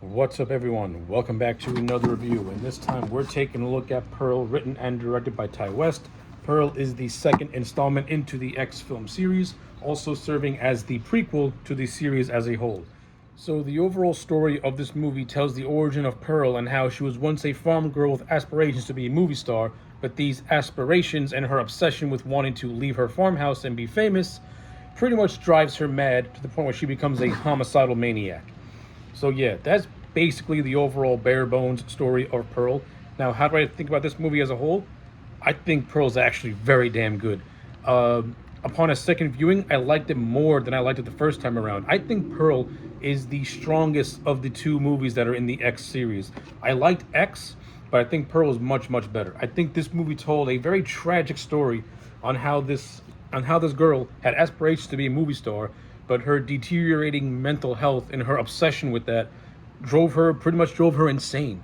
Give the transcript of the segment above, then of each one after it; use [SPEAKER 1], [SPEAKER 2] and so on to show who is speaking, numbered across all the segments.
[SPEAKER 1] What's up, everyone? Welcome back to another review, and this time we're taking a look at Pearl, written and directed by Ty West. Pearl is the second installment into the X film series, also serving as the prequel to the series as a whole. So the overall story of this movie tells the origin of Pearl and how she was once a farm girl with aspirations to be a movie star, but these aspirations and her obsession with wanting to leave her farmhouse and be famous pretty much drives her mad to the point where she becomes a homicidal maniac. So yeah, that's basically the overall bare bones story of Pearl. Now, how do I think about this movie as a whole? I think Pearl's actually very damn good. Upon a second viewing, I liked it more than I liked it the first time around. I think Pearl is the strongest of the two movies that are in the X series. I liked X, but I think Pearl is much, much better. I think this movie told a very tragic story on how this girl had aspirations to be a movie star, but her deteriorating mental health and her obsession with that pretty much drove her insane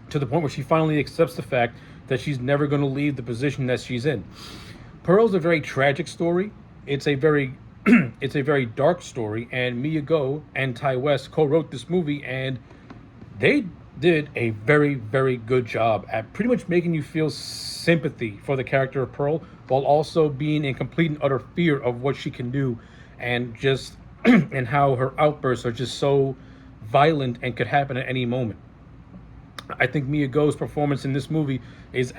[SPEAKER 1] to the point where she finally accepts the fact that she's never going to leave the position that she's in. Pearl's a very tragic story. It's a very it's a very dark story, and Mia Goh and Ty West co-wrote this movie, and they did a very, very good job at pretty much making you feel sympathy for the character of Pearl while also being in complete and utter fear of what she can do, and just and how her outbursts are just so violent and could happen at any moment. I think Mia Goh's performance in this movie is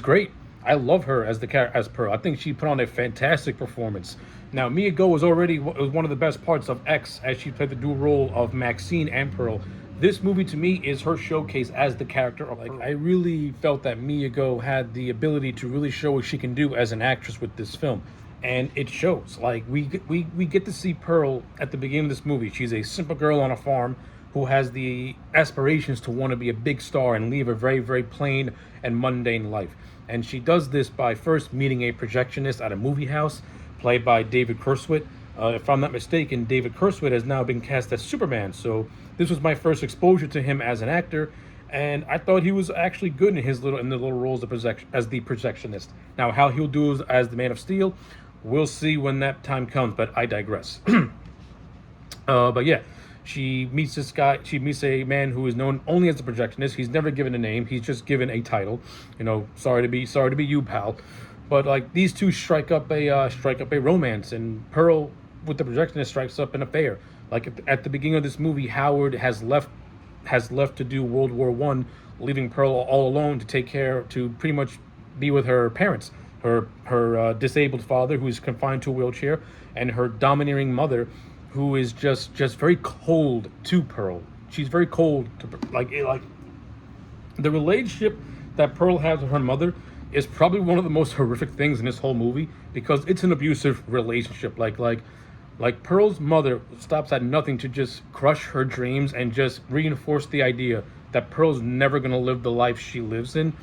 [SPEAKER 1] great. I love her as as Pearl. I think she put on a fantastic performance. Now, Mia Goh was one of the best parts of X, as she played the dual role of Maxine and Pearl. This movie to me is her showcase as the character of Pearl. I really felt that Mia Goh had the ability to really show what she can do as an actress with this film, and it shows. Like, we get to see Pearl at the beginning of this movie. She's a simple girl on a farm who has the aspirations to want to be a big star and leave a very, very plain and mundane life. And she does this by first meeting a projectionist at a movie house, played by David Kurtzwit. If I'm not mistaken, David Kurtzwit has now been cast as Superman. So this was my first exposure to him as an actor, and I thought he was actually good in the little roles as the projectionist. Now, how he'll do as the Man of Steel, we'll see when that time comes. But I digress. But yeah, she meets this guy. She meets a man who is known only as the projectionist. He's never given a name. He's just given a title. Sorry to be you, pal. But like, these two strike up a romance, and Pearl with the projectionist strikes up an affair. Like, at the beginning of this movie, Howard has left to do World War One, leaving Pearl all alone to pretty much be with her parents, her disabled father, who is confined to a wheelchair, and her domineering mother, who is just very cold to Pearl. She's very cold to, like the relationship that Pearl has with her mother is probably one of the most horrific things in this whole movie, because it's an abusive relationship. Like Pearl's mother stops at nothing to just crush her dreams and just reinforce the idea that Pearl's never going to live the life she lives in.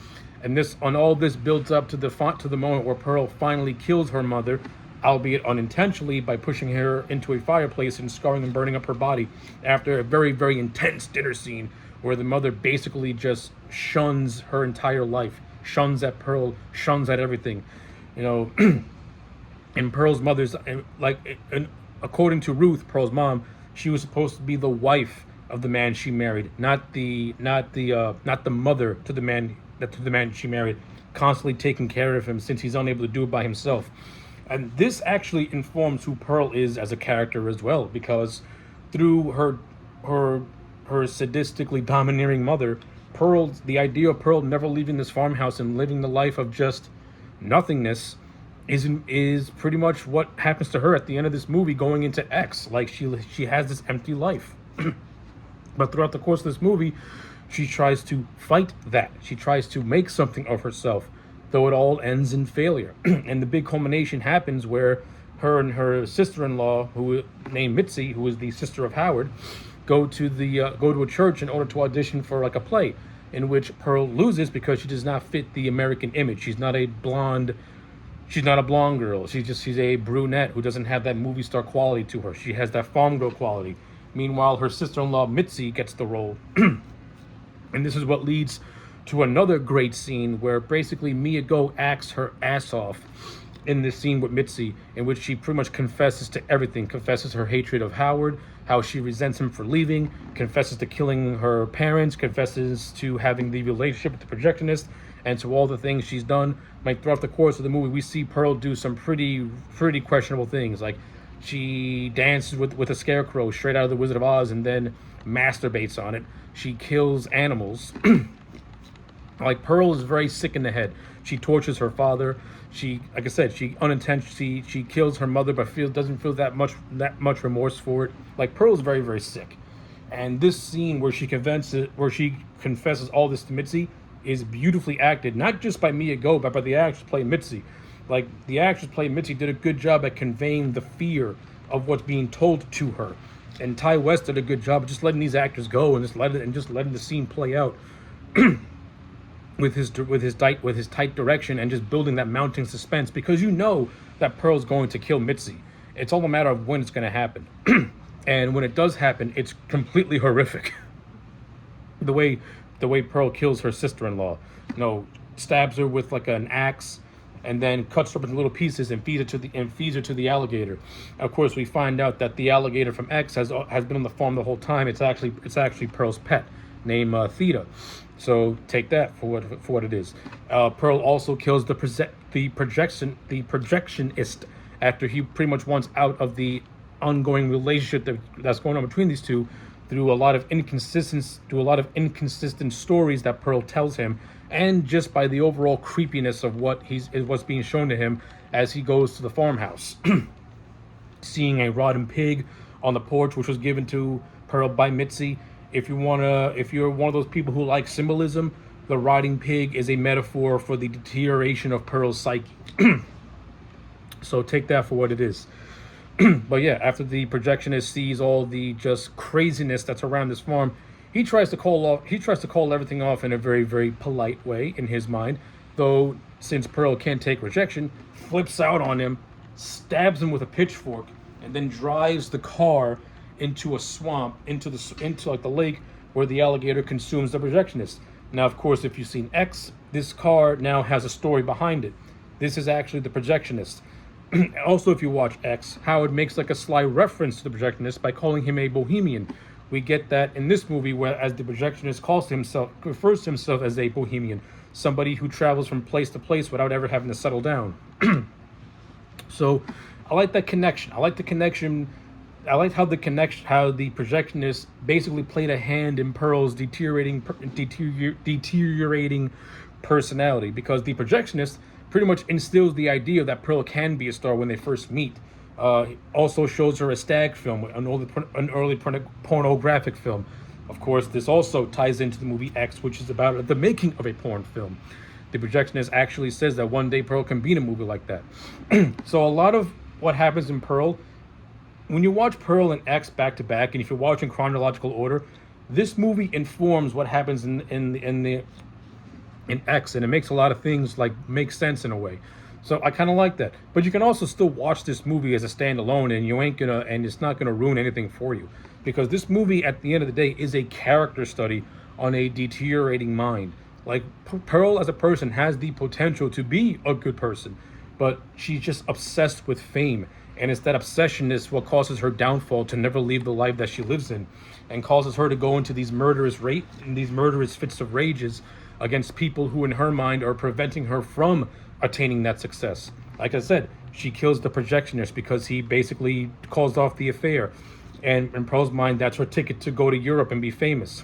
[SPEAKER 1] And all this builds up to the moment where Pearl finally kills her mother, albeit unintentionally, by pushing her into a fireplace and scarring and burning up her body after a very, very intense dinner scene where the mother basically just shuns her entire life, shuns at Pearl, shuns at everything. And Pearl's mother's, according to Ruth, Pearl's mom, she was supposed to be the wife of the man she married, not the mother to the man she married, constantly taking care of him since he's unable to do it by himself. And this actually informs who Pearl is as a character as well, because through her sadistically domineering mother, the idea of Pearl never leaving this farmhouse and living the life of just nothingness is pretty much what happens to her at the end of this movie going into X. Like, she has this empty life. But throughout the course of this movie, she tries to fight that. She tries to make something of herself, though it all ends in failure. And the big culmination happens where her and her sister-in-law, who named Mitzi, who is the sister of Howard, go to a church in order to audition for like a play, in which Pearl loses because she does not fit the American image. She's not a blonde girl. She's a brunette who doesn't have that movie star quality to her. She has that farm girl quality. Meanwhile, her sister-in-law Mitzi gets the role. And this is what leads to another great scene where basically Mia Goh acts her ass off in this scene with Mitzi, in which she pretty much confesses to everything, confesses her hatred of Howard, how she resents him for leaving, confesses to killing her parents, confesses to having the relationship with the projectionist, and to all the things she's done. Like throughout the course of the movie, we see Pearl do some pretty questionable things. Like she dances with a scarecrow straight out of the Wizard of Oz and then masturbates on it. She kills animals. Like Pearl is very sick in the head. She tortures her father. She, like I said, she unintentionally she kills her mother, but doesn't feel that much remorse for it. Like Pearl is very sick. And this scene where she confesses all this to Mitzi is beautifully acted, not just by Mia Goh, but by the actress playing Mitzi. Like the actress playing Mitzi did a good job at conveying the fear of what's being told to her. And Ty West did a good job of just letting these actors go and just letting the scene play out. with his tight direction and just building that mounting suspense, because you know that Pearl's going to kill Mitzi. It's all a matter of when it's going to happen. And when it does happen, it's completely horrific. the way Pearl kills her sister-in-law, stabs her with like an axe and then cuts her up into little pieces and feeds her to the alligator. Of course, we find out that the alligator from X has been on the farm the whole time. It's actually Pearl's pet named Theta. So take that for what it is. Pearl also kills the projectionist after he pretty much wants out of the ongoing relationship that's going on between these two through a lot of inconsistent stories that Pearl tells him, and just by the overall creepiness of what's being shown to him as he goes to the farmhouse. Seeing a rotten pig on the porch, which was given to Pearl by Mitzi. If you're one of those people who like symbolism, the rotting pig is a metaphor for the deterioration of Pearl's psyche. So take that for what it is. But yeah, after the projectionist sees all the just craziness that's around this farm, he tries to call everything off in a very polite way in his mind. Though since Pearl can't take rejection, flips out on him, stabs him with a pitchfork, and then drives the car into a swamp, into like the lake where the alligator consumes the projectionist. Now, of course, if you've seen X, this car now has a story behind it. This is actually the projectionist. Also, if you watch X, Howard makes like a sly reference to the projectionist by calling him a bohemian. We get that in this movie, where as the projectionist refers to himself as a bohemian, somebody who travels from place to place without ever having to settle down. So I like that connection. I like how the projectionist basically played a hand in Pearl's deteriorating personality, because the projectionist pretty much instills the idea that Pearl can be a star when they first meet. Also shows her a stag film, an early pornographic film. Of course, this also ties into the movie X, which is about the making of a porn film. The projectionist actually says that one day Pearl can be in a movie like that. So a lot of what happens in Pearl, when you watch Pearl and X back to back, and if you watch in chronological order, this movie informs what happens in X, and it makes a lot of things like make sense in a way. So I kind of like that. But you can also still watch this movie as a standalone, and it's not gonna ruin anything for you, because this movie at the end of the day is a character study on a deteriorating mind. Like Pearl as a person has the potential to be a good person, but she's just obsessed with fame. And it's that obsession is what causes her downfall to never leave the life that she lives in, and causes her to go into these murderous fits of rages against people who in her mind are preventing her from attaining that success. Like I said, she kills the projectionist because he basically calls off the affair. And in Pearl's mind, that's her ticket to go to Europe and be famous.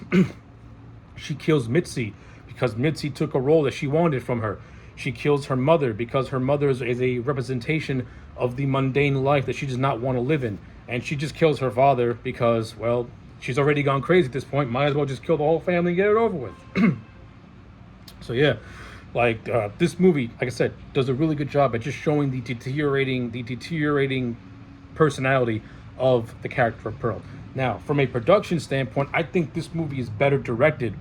[SPEAKER 1] She kills Mitzi because Mitzi took a role that she wanted from her. She kills her mother because her mother is a representation of the mundane life that she does not want to live in. And she just kills her father because, well, she's already gone crazy at this point. Might as well just kill the whole family and get it over with. So yeah, like this movie, like I said, does a really good job at just showing the deteriorating personality of the character of Pearl. Now, from a production standpoint, I think this movie is better directed.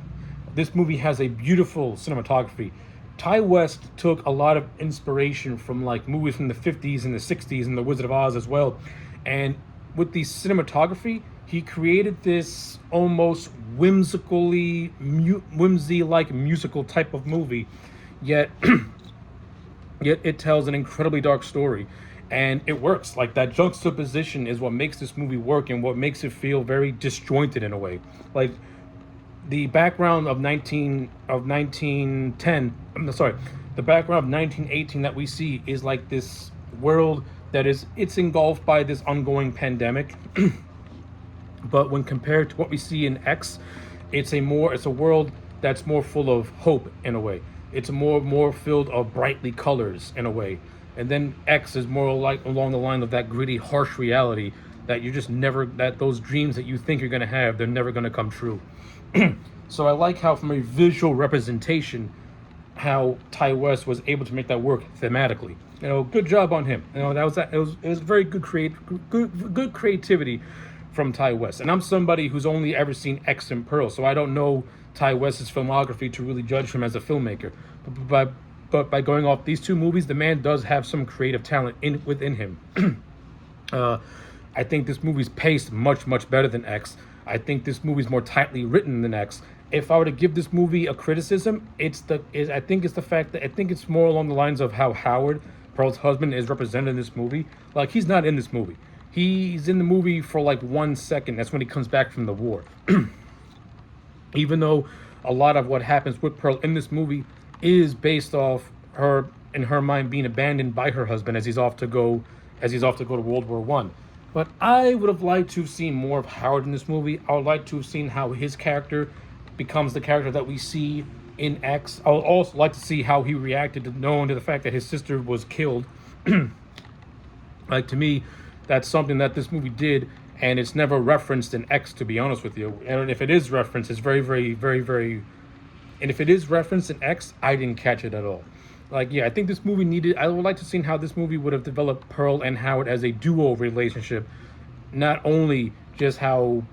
[SPEAKER 1] This movie has a beautiful cinematography. Ty West took a lot of inspiration from like movies from the 50s and the 60s and The Wizard of Oz as well. And with the cinematography, he created this almost whimsy-like musical type of movie. Yet yet it tells an incredibly dark story, and it works. Like, that juxtaposition is what makes this movie work and what makes it feel very disjointed in a way. Like, the background of 1910, I'm sorry, the background of 1918 that we see is like this world that it's engulfed by this ongoing pandemic. But when compared to what we see in X, it's a world that's more full of hope in a way. It's more filled of brightly colors in a way. And then X is more like along the line of that gritty, harsh reality that you just never, that those dreams that you think you're gonna have, they're never gonna come true. So I like how, from a visual representation, how Ty West was able to make that work thematically. Good job on him. It was very good creativity from Ty West. And I'm somebody who's only ever seen X and Pearl, so I don't know Ty West's filmography to really judge him as a filmmaker. But by going off these two movies, the man does have some creative talent within him. I think this movie's paced much better than X. I think this movie's more tightly written than X. If I were to give this movie a criticism, I think it's the fact that I think it's more along the lines of how Howard, Pearl's husband, is represented in this movie. Like, he's not in this movie. He's in the movie for like 1 second. That's when he comes back from the war. Even though a lot of what happens with Pearl in this movie is based off her, in her mind, being abandoned by her husband as he's off to go to World War One. But I would have liked to have seen more of Howard in this movie. I would like to have seen how his character becomes the character that we see in X. I would also like to see how he reacted to knowing to the fact that his sister was killed. Like, to me, that's something that this movie did, and it's never referenced in X, to be honest with you. And if it is referenced, it's very. And if it is referenced in X, I didn't catch it at all. Like, yeah, I think this movie needed. I would like to see how this movie would have developed Pearl and Howard as a duo relationship, not only just how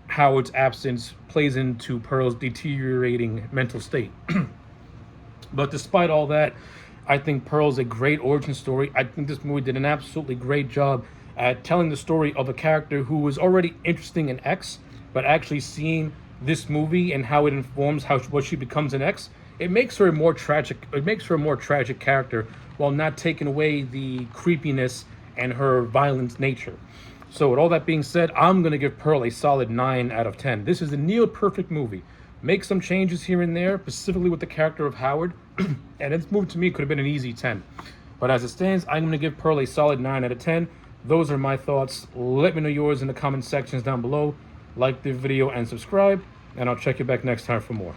[SPEAKER 1] Howard's absence plays into Pearl's deteriorating mental state. But despite all that, I think Pearl's a great origin story. I think this movie did an absolutely great job at telling the story of a character who was already interesting in X, but actually seeing this movie and how it informs what she becomes in X, it makes her a more tragic. It makes her a more tragic character while not taking away the creepiness and her violent nature. So with all that being said, I'm going to give Pearl a solid 9 out of 10. This is a near-perfect movie. Make some changes here and there, specifically with the character of Howard, and this movie to me could have been an easy 10. But as it stands, I'm going to give Pearl a solid 9 out of 10. Those are my thoughts. Let me know yours in the comment sections down below. Like the video and subscribe, and I'll check you back next time for more.